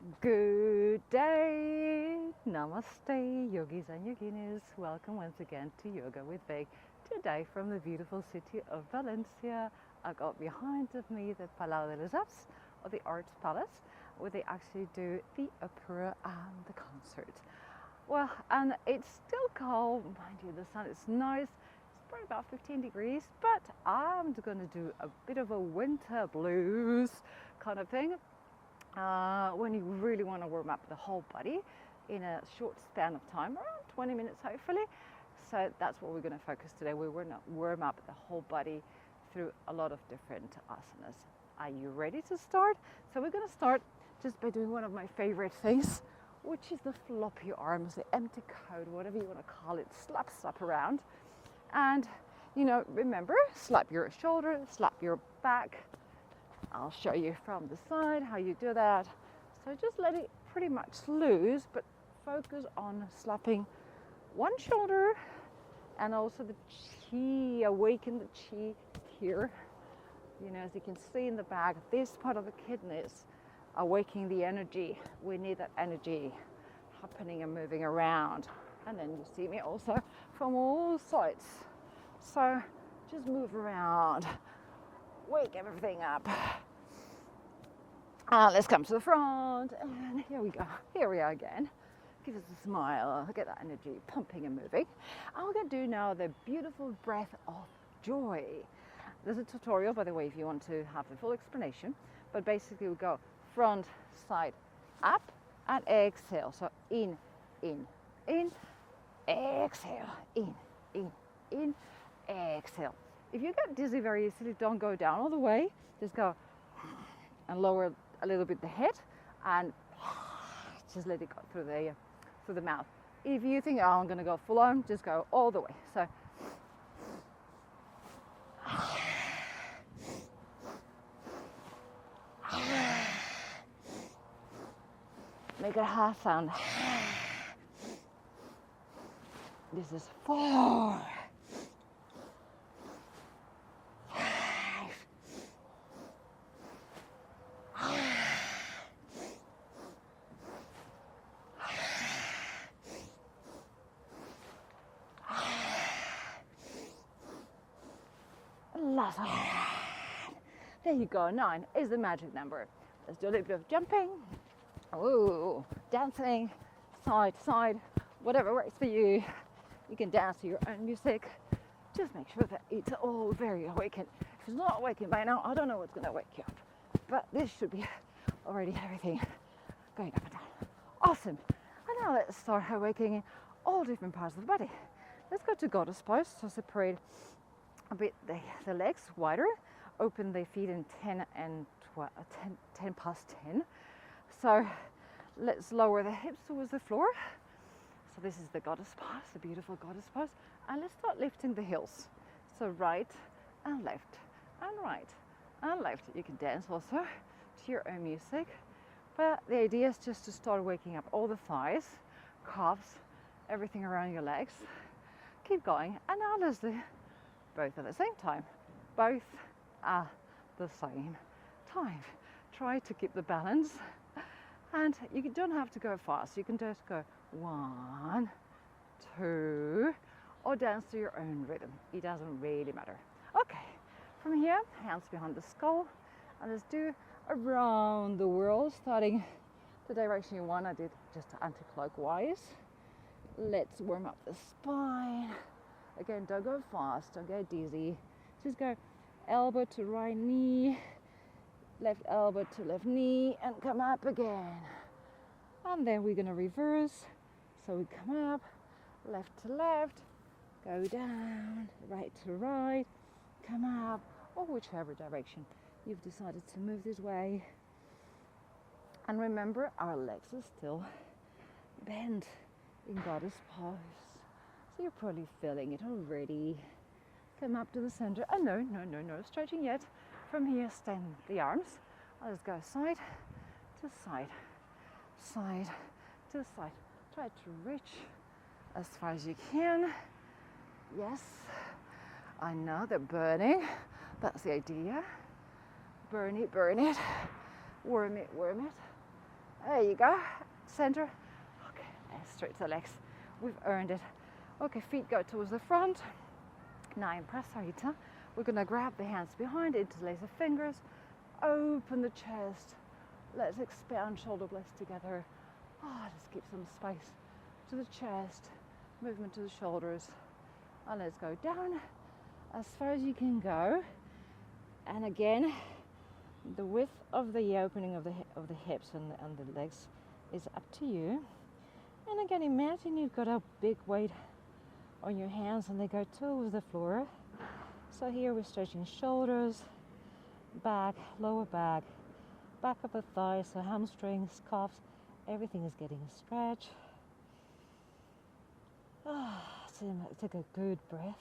Good day, namaste, yogis and yoginis. Welcome once again to Yoga with Veg. Today from the beautiful city of Valencia. I got behind of me the Palau de los Arts, or the Arts Palace, where they actually do the opera and the concert. Well, and it's still cold, mind you, the sun is nice. It's probably about 15 degrees, but I'm going to do a bit of a winter blues kind of thing. When you really want to warm up the whole body in a short span of time, around 20 minutes hopefully. So that's what we're going to focus today. We're going to warm up the whole body through a lot of different asanas. Are you ready to start? So we're going to start just by doing one of my favorite things, which is the floppy arms, the empty code, whatever you want to call it, slap around. And remember, slap your shoulder, slap your back. I'll show you from the side how you do that. So just let it pretty much loose, but focus on slapping one shoulder and also the chi, awaken the chi here. As you can see in the back, this part of the kidneys awakening the energy. We need that energy happening and moving around. And then you see me also from all sides. So just move around. Wake everything up. Let's come to the front, and here we go. Here we are again. Give us a smile. Get that energy pumping and moving. And we're going to do now the beautiful breath of joy. There's a tutorial, by the way, if you want to have the full explanation. But basically, we go front, side, up, and exhale. So in, exhale, in, exhale. If you get dizzy very easily, don't go down all the way. Just go and lower a little bit the head and just let it go through the mouth. If you think, oh, I'm going to go full on, just go all the way. So make a half sound. This is 4. Last one. There you go. 9 is the magic number. Let's do a little bit of jumping. Ooh, dancing, side to side, whatever works for you. You can dance to your own music. Just make sure that it's all very awakened. If it's not awakened by now, I don't know what's going to wake you up. But this should be already everything going up and down. Awesome. And now let's start awakening all different parts of the body. Let's go to goddess pose. So separate a bit the legs wider, open the feet in 10 past 10. So let's lower the hips towards the floor. So this is the goddess pose, the beautiful goddess pose. And let's start lifting the heels. So right and left and right and left. You can dance also to your own music. But the idea is just to start waking up all the thighs, calves, everything around your legs. Keep going. And now let's do both at the same time. Both at the same time. Try to keep the balance. And you don't have to go fast. You can just go 1, 2, or dance to your own rhythm. It doesn't really matter. Okay, from here, hands behind the skull. And let's do around the world, starting the direction you want. I did just anti-clockwise. Let's warm up the spine. Again, don't go fast, don't get dizzy. Just go elbow to right knee, left elbow to left knee, and come up again. And then we're going to reverse. So we come up, left to left, go down, right to right, come up, or whichever direction you've decided to move this way. And remember, our legs are still bent in goddess pose. So you're probably feeling it already. Come up to the center. Oh, no stretching yet. From here, extend the arms. I'll just go side to side, side to side. Try to reach as far as you can. Yes, I know they're burning. That's the idea. Burn it, warm it, There you go. Center. Okay, and stretch the legs. We've earned it. Okay, feet go towards the front. Now in prasarita, we're gonna grab the hands behind, interlace the fingers, open the chest. Let's expand shoulder blades together. Just keep some space to the chest, movement to the shoulders. And let's go down as far as you can go. And again, the width of the opening of the hips and the legs is up to you. And again, imagine you've got a big weight on your hands and they go towards the floor. So here we're stretching shoulders, back, lower back, back of the thighs, so hamstrings, calves, everything is getting a stretch. Take a good breath.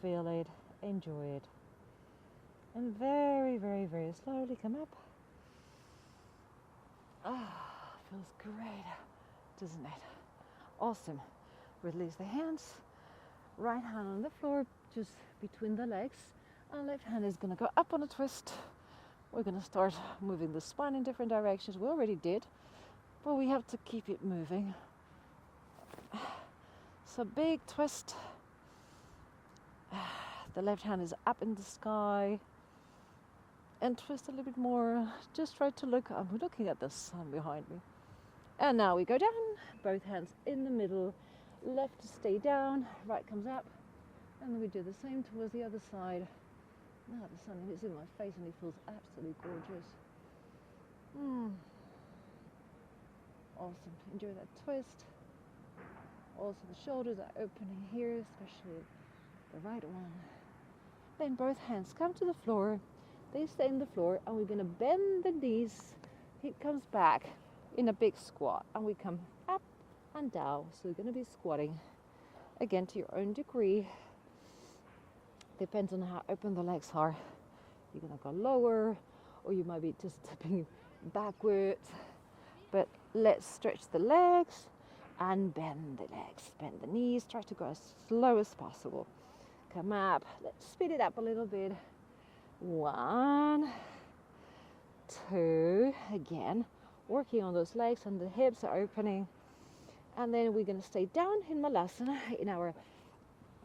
Feel it, enjoy it. And very, very, very slowly come up. Feels great, doesn't it? Awesome. Release the hands. Right hand on the floor, just between the legs. And left hand is going to go up on a twist. We're going to start moving the spine in different directions. We already did, but we have to keep it moving. So big twist. The left hand is up in the sky. And twist a little bit more. Just try to look. I'm looking at the sun behind me. And now we go down. Both hands in the middle. Left to stay down. Right comes up. And then we do the same towards the other side. Now the sun hits in my face and it feels absolutely gorgeous. Awesome. Enjoy that twist. Also the shoulders are opening here, especially the right one. Then both hands come to the floor. They stay in the floor and we're going to bend the knees. Hip comes back in a big squat and we come up and down. So we're going to be squatting again to your own degree. Depends on how open the legs are. You're going to go lower or you might be just stepping backwards. But let's stretch the legs and bend the legs. Bend the knees. Try to go as slow as possible. Come up. Let's speed it up a little bit. 1, 2, again, working on those legs and the hips are opening. And then we're going to stay down in Malasana in our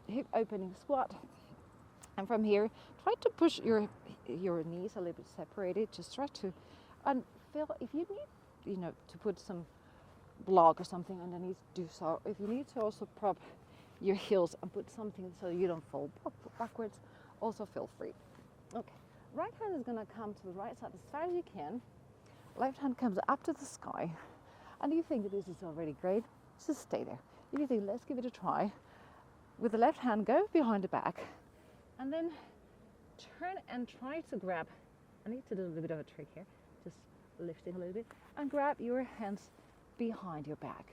hip opening squat. And from here, try to push your knees a little bit separated. Just try to, and feel if you need, to put some block or something underneath, do so. If you need to also prop your heels and put something so you don't fall backwards, also feel free. Okay, right hand is going to come to the right side as far as you can. Left hand comes up to the sky. And you think that this is already great, just stay there. If you think, let's give it a try. With the left hand, go behind the back. And then turn and try to grab. I need to do a little bit of a trick here. Just lifting a little bit. And grab your hands behind your back.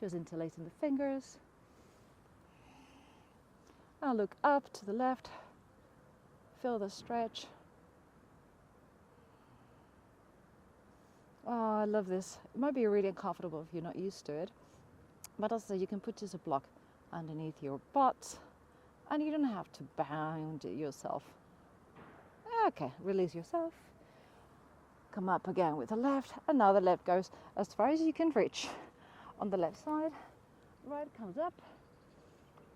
Just interlacing the fingers. Now look up to the left. Feel the stretch. Oh, I love this. It might be really uncomfortable if you're not used to it. But also you can put just a block underneath your butt. And you don't have to bound yourself. Okay, release yourself. Come up again with the left. And now the left goes as far as you can reach. On the left side, right comes up.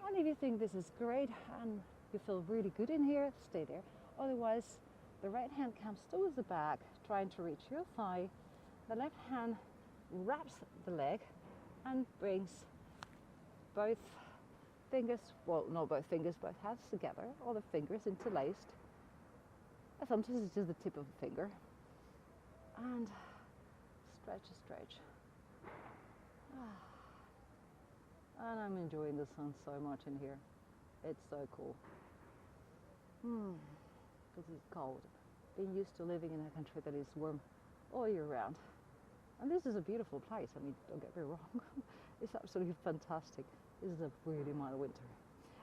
And if you think this is great and you feel really good in here, stay there. Otherwise, the right hand comes towards the back, trying to reach your thigh. The left hand wraps the leg and brings both fingers, well, not both fingers, both hands together, or the fingers interlaced. And sometimes it's just the tip of the finger. And stretch, stretch. And I'm enjoying the sun so much in here. It's so cool. Because it's cold. Being used to living in a country that is warm all year round. And this is a beautiful place. I mean, don't get me wrong. It's absolutely fantastic. This is a really mild winter.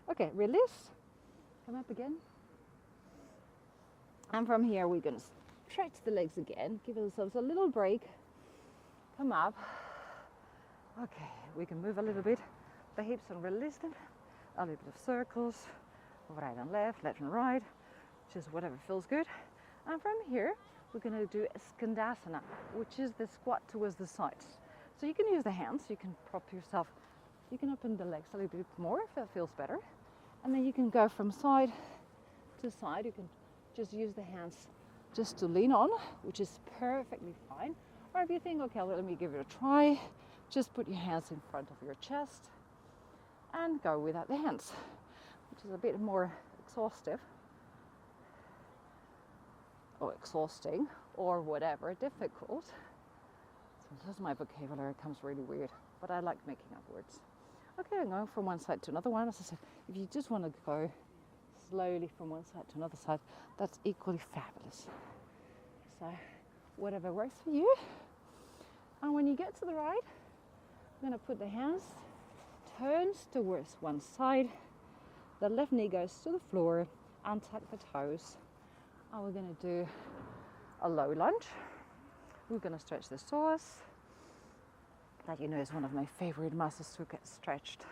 Okay, release. Come up again. And from here, we're going to stretch the legs again. Give ourselves a little break. Come up. Okay, we can move a little bit. The hips and release them. A little bit of circles. Right and left and right. Just whatever feels good. And from here, we're going to do a skandasana, which is the squat towards the sides. So you can use the hands, you can prop yourself, you can open the legs a little bit more if that feels better. And then you can go from side to side. You can just use the hands just to lean on, which is perfectly fine. Or if you think, okay, let me give it a try, just put your hands in front of your chest and go without the hands, which is a bit more exhaustive or exhausting or whatever, difficult. Sometimes my vocabulary comes really weird, but I like making up words. Okay, I'm going from one side to another one. As I said, if you just want to go slowly from one side to another side, that's equally fabulous. So whatever works for you. And when you get to the right, I'm going to put the hands, turns towards one side. The left knee goes to the floor, untuck the toes. And we're going to do a low lunge. We're going to stretch the psoas. That, you know, is one of my favorite muscles to get stretched.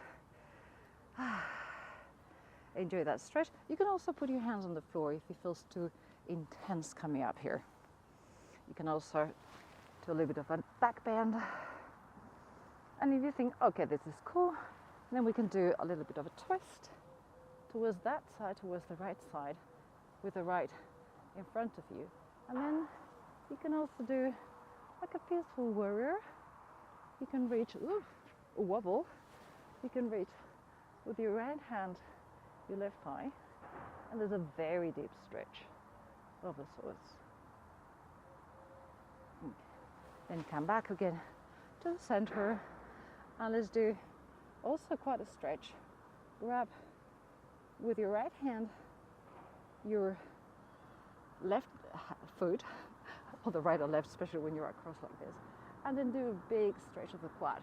Enjoy that stretch. You can also put your hands on the floor if it feels too intense coming up here. You can also do a little bit of a back bend. And if you think, okay, this is cool, then we can do a little bit of a twist towards that side, towards the right side, with the right in front of you. And then you can also do like a peaceful warrior. You can reach, a wobble. You can reach with your right hand, your left thigh, and there's a very deep stretch of the psoas. Then come back again to the center, and let's do also quite a stretch. Grab with your right hand your left foot, or the right or left, especially when you're across like this, and then do a big stretch of the quad.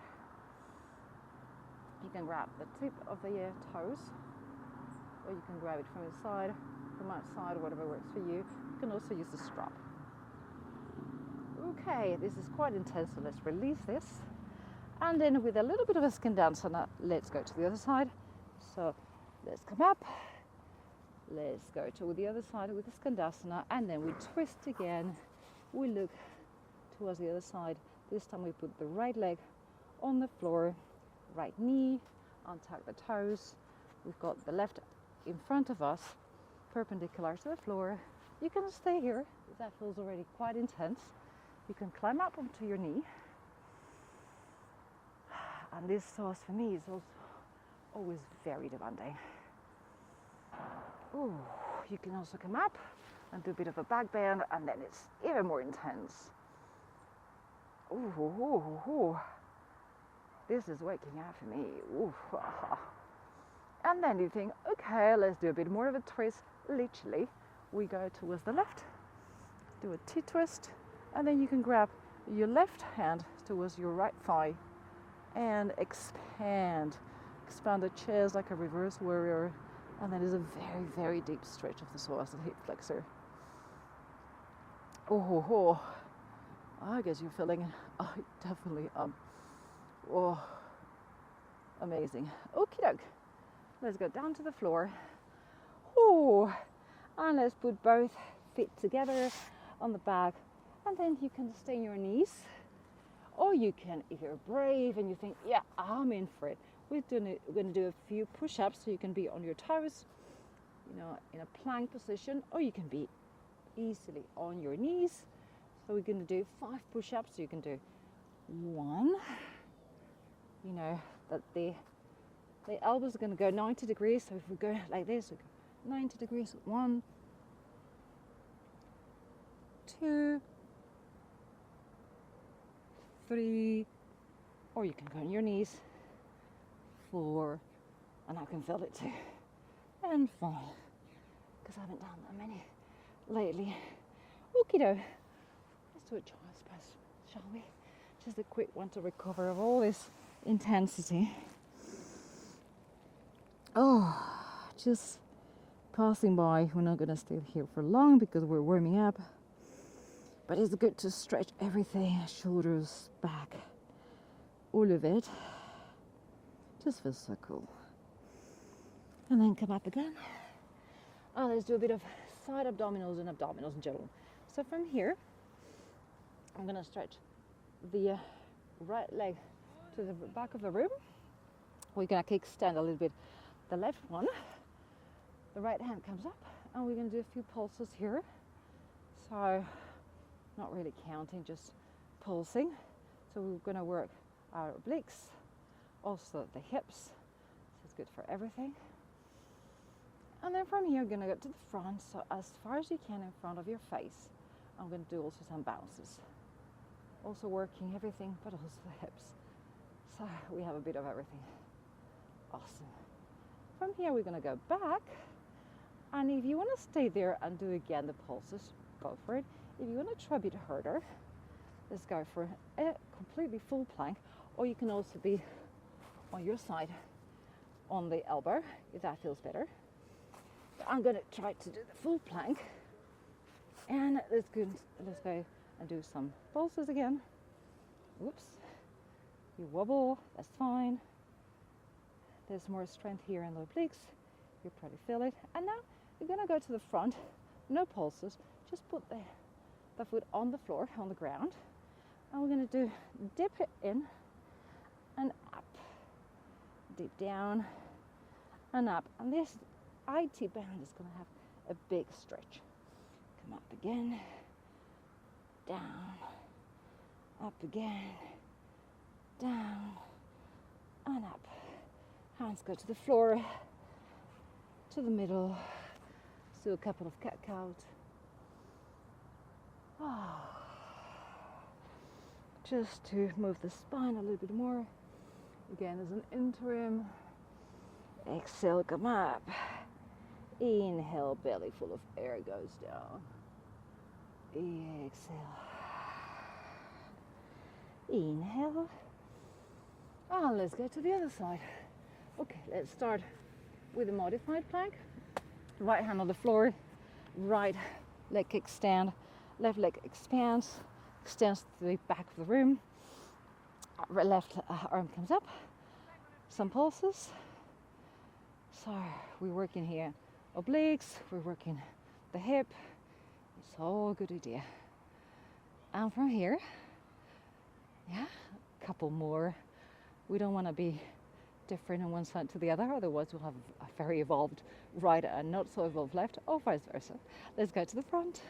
You can grab the tip of the toes, or you can grab it from inside, from outside, whatever works for you. You can also use the strap. Okay, this is quite intense, so let's release this. And then with a little bit of a skandasana, let's go to the other side. So let's come up, let's go to the other side with the skandasana, and then we twist again. We look towards the other side. This time we put the right leg on the floor, right knee, untuck the toes. We've got the left in front of us, perpendicular to the floor. You can stay here, that feels already quite intense. You can climb up onto your knee. And this psoas for me is also always very demanding. Ooh, you can also come up and do a bit of a back bend, and then it's even more intense. Ooh. This is waking up for me. Ooh. And then you think, okay, let's do a bit more of a twist. Literally, we go towards the left, do a T-twist, and then you can grab your left hand towards your right thigh and expand the chest like a reverse warrior. And that is a very, very deep stretch of the psoas, the hip flexor. Oh, I guess you're feeling, I definitely am. Oh, amazing. Okie doke. Let's go down to the floor. Oh, and let's put both feet together on the back. And then you can stay on your knees. Or you can, if you're brave and you think, yeah, I'm in for it. We're going to do a few push-ups so you can be on your toes, you know, in a plank position, or you can be easily on your knees. So we're going to do 5 push-ups. So you can do 1, you know, that the elbows are going to go 90 degrees. So if we go like this, we go 90 degrees, 1, 2, 3, or you can go on your knees, 4, and I can feel it too, and 5, because I haven't done that many lately. Okie doke. Let's do a child's pose, shall we? Just a quick one to recover of all this intensity. Oh, just passing by. We're not going to stay here for long because we're warming up. But it's good to stretch everything, shoulders, back, all of it. Just feels so cool. And then come up again. Oh, let's do a bit of side abdominals and abdominals in general. So from here, I'm going to stretch the right leg to the back of the room. We're going to kickstand a little bit the left one. The right hand comes up, and we're going to do a few pulses here. So not really counting, just pulsing. So we're going to work our obliques, also the hips. This is good for everything. And then from here, I'm going to go to the front, so as far as you can in front of your face. I'm going to do also some bounces. Also working everything, but also the hips. So we have a bit of everything. Awesome. From here, we're going to go back. And if you want to stay there and do again the pulses, go for it. If you want to try a bit harder, let's go for a completely full plank. Or you can also be on your side on the elbow, if that feels better. I'm going to try to do the full plank. And let's go and do some pulses again. Whoops. You wobble, that's fine. There's more strength here in the obliques. You probably feel it. And now we're going to go to the front. No pulses. Just put the foot on the floor, on the ground. And we're going to do dip it in and up. Dip down and up. And this IT band is going to have a big stretch. Come up again. Down. Up again. Down. And up. Hands go to the floor. To the middle. Let's do a couple of cat-cows. Just to move the spine a little bit more. Again, as an interim. Exhale, come up. Inhale, belly full of air goes down. Exhale. Inhale. And let's go to the other side. Okay, let's start with a modified plank. Right hand on the floor. Right leg kickstand. Left leg expands. Extends to the back of the room. Left arm comes up. Some pulses. So we're working here obliques, we're working the hip. It's all a good idea. And from here, yeah, a couple more. We don't want to be different on one side to the other, otherwise we'll have a very evolved right and not so evolved left, or vice versa. Let's go to the front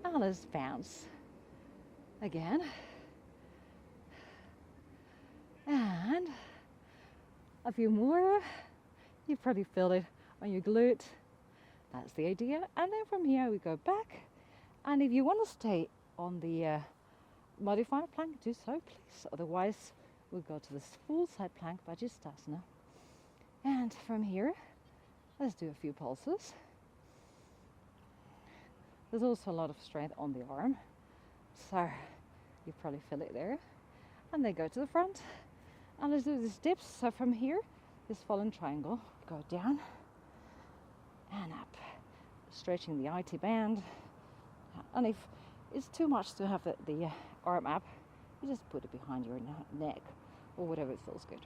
and let's bounce again. And a few more. You probably feel it on your glute. That's the idea. And then from here we go back. And if you want to stay on the modified plank, do so please. Otherwise we'll go to this full side plank Vajrasana. And from here, let's do a few pulses. There's also a lot of strength on the arm. So you probably feel it there. And then go to the front. And let's do these dips. So from here, this fallen triangle, go down and up, stretching the IT band. And if it's too much to have the arm up, you just put it behind your neck or whatever it feels good.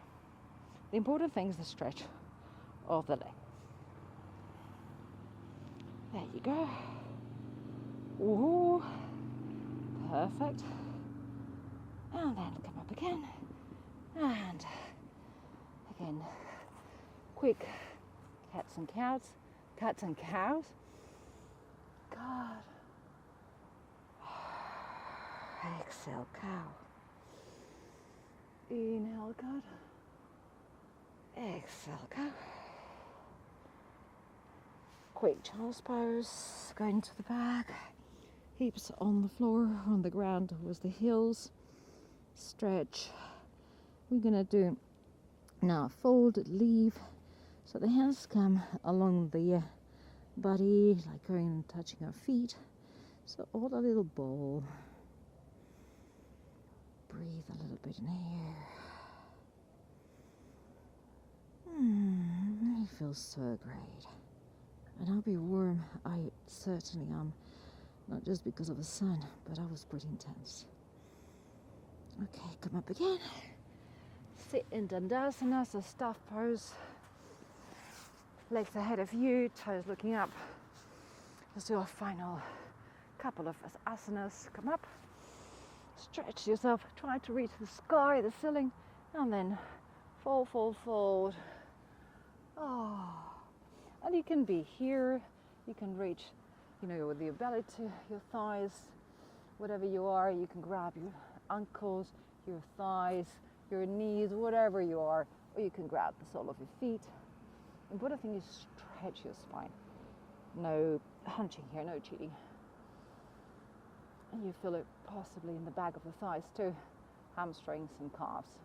The important thing is the stretch of the leg. There you go. Ooh, perfect. And then come up again. And again, quick cats and cows. God. Exhale, cow. Inhale, God. Exhale, cow. Quick child's pose, going to the back. Hips on the floor, on the ground towards the heels. Stretch. We're gonna do now folded leaf. So the hands come along the body, like going and touching our feet. So all a little ball. Breathe a little bit in here. It feels so great. And I'll be warm. I certainly am. Not just because of the sun, but I was pretty intense. Okay, come up again. Sit in Dandasana, so staff pose. Legs ahead of you, toes looking up. Let's do our final couple of asanas. Come up, stretch yourself, try to reach the sky, the ceiling, and then fold, fold, fold. Oh. And you can be here, you can reach, with the belly to your thighs, whatever you are. You can grab your ankles, your thighs, your knees, whatever you are, or you can grab the sole of your feet. The important thing is stretch your spine. No hunching here, no cheating. And you feel it possibly in the back of the thighs too, hamstrings and calves.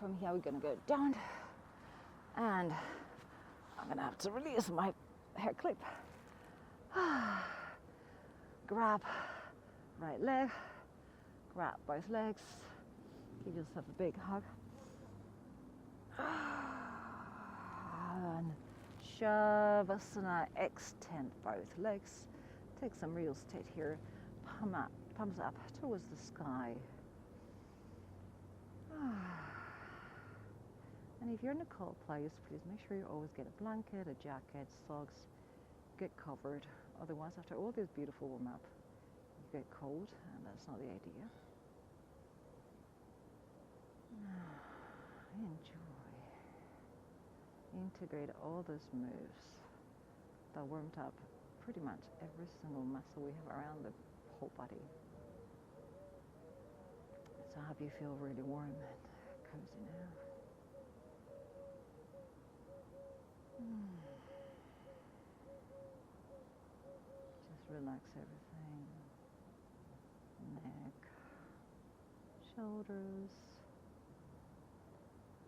From here we're going to go down, and I'm going to have to release my hair clip. Grab right leg, grab both legs, give yourself a big hug. And Shavasana, extend both legs. Take some real state here. Palms up towards the sky. And if you're in a cold place, please make sure you always get a blanket, a jacket, socks. Get covered. Otherwise, after all this beautiful warm up, you get cold, and that's not the idea. Enjoy. Integrate all those moves that warmed up pretty much every single muscle we have around the whole body. So I hope you feel really warm and cozy now. Just relax everything. Neck, shoulders,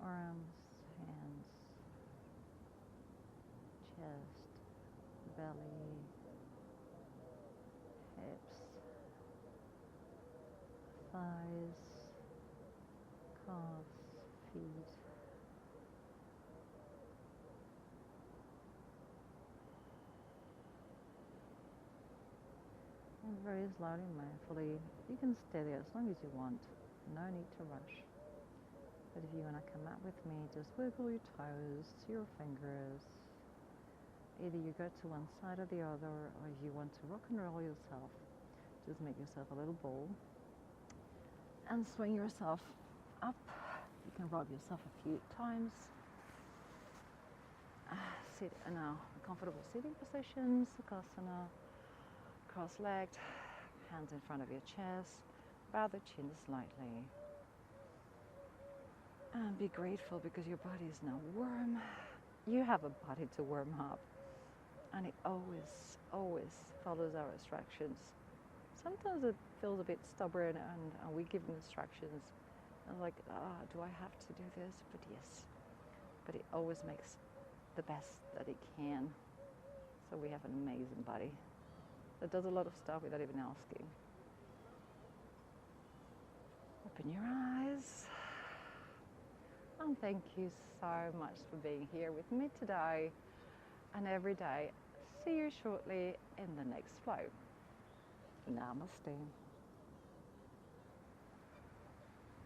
arms, hands, chest, belly, hips, thighs, calves, feet. And very slowly, mindfully, you can stay there as long as you want. No need to rush. But if you want to come out with me, just wiggle your toes, your fingers. Either you go to one side or the other, or if you want to rock and roll yourself, just make yourself a little ball and swing yourself up. You can rock yourself a few times. Sit in a comfortable sitting position, Sukhasana, cross-legged, hands in front of your chest, bow the chin slightly. And be grateful because your body is now warm. You have a body to warm up. And it always, always follows our instructions. Sometimes it feels a bit stubborn and we give instructions. And like, do I have to do this? But yes. But it always makes the best that it can. So we have an amazing body that does a lot of stuff without even asking. Open your eyes. And thank you so much for being here with me today and every day. See you shortly in the next flow. Namaste.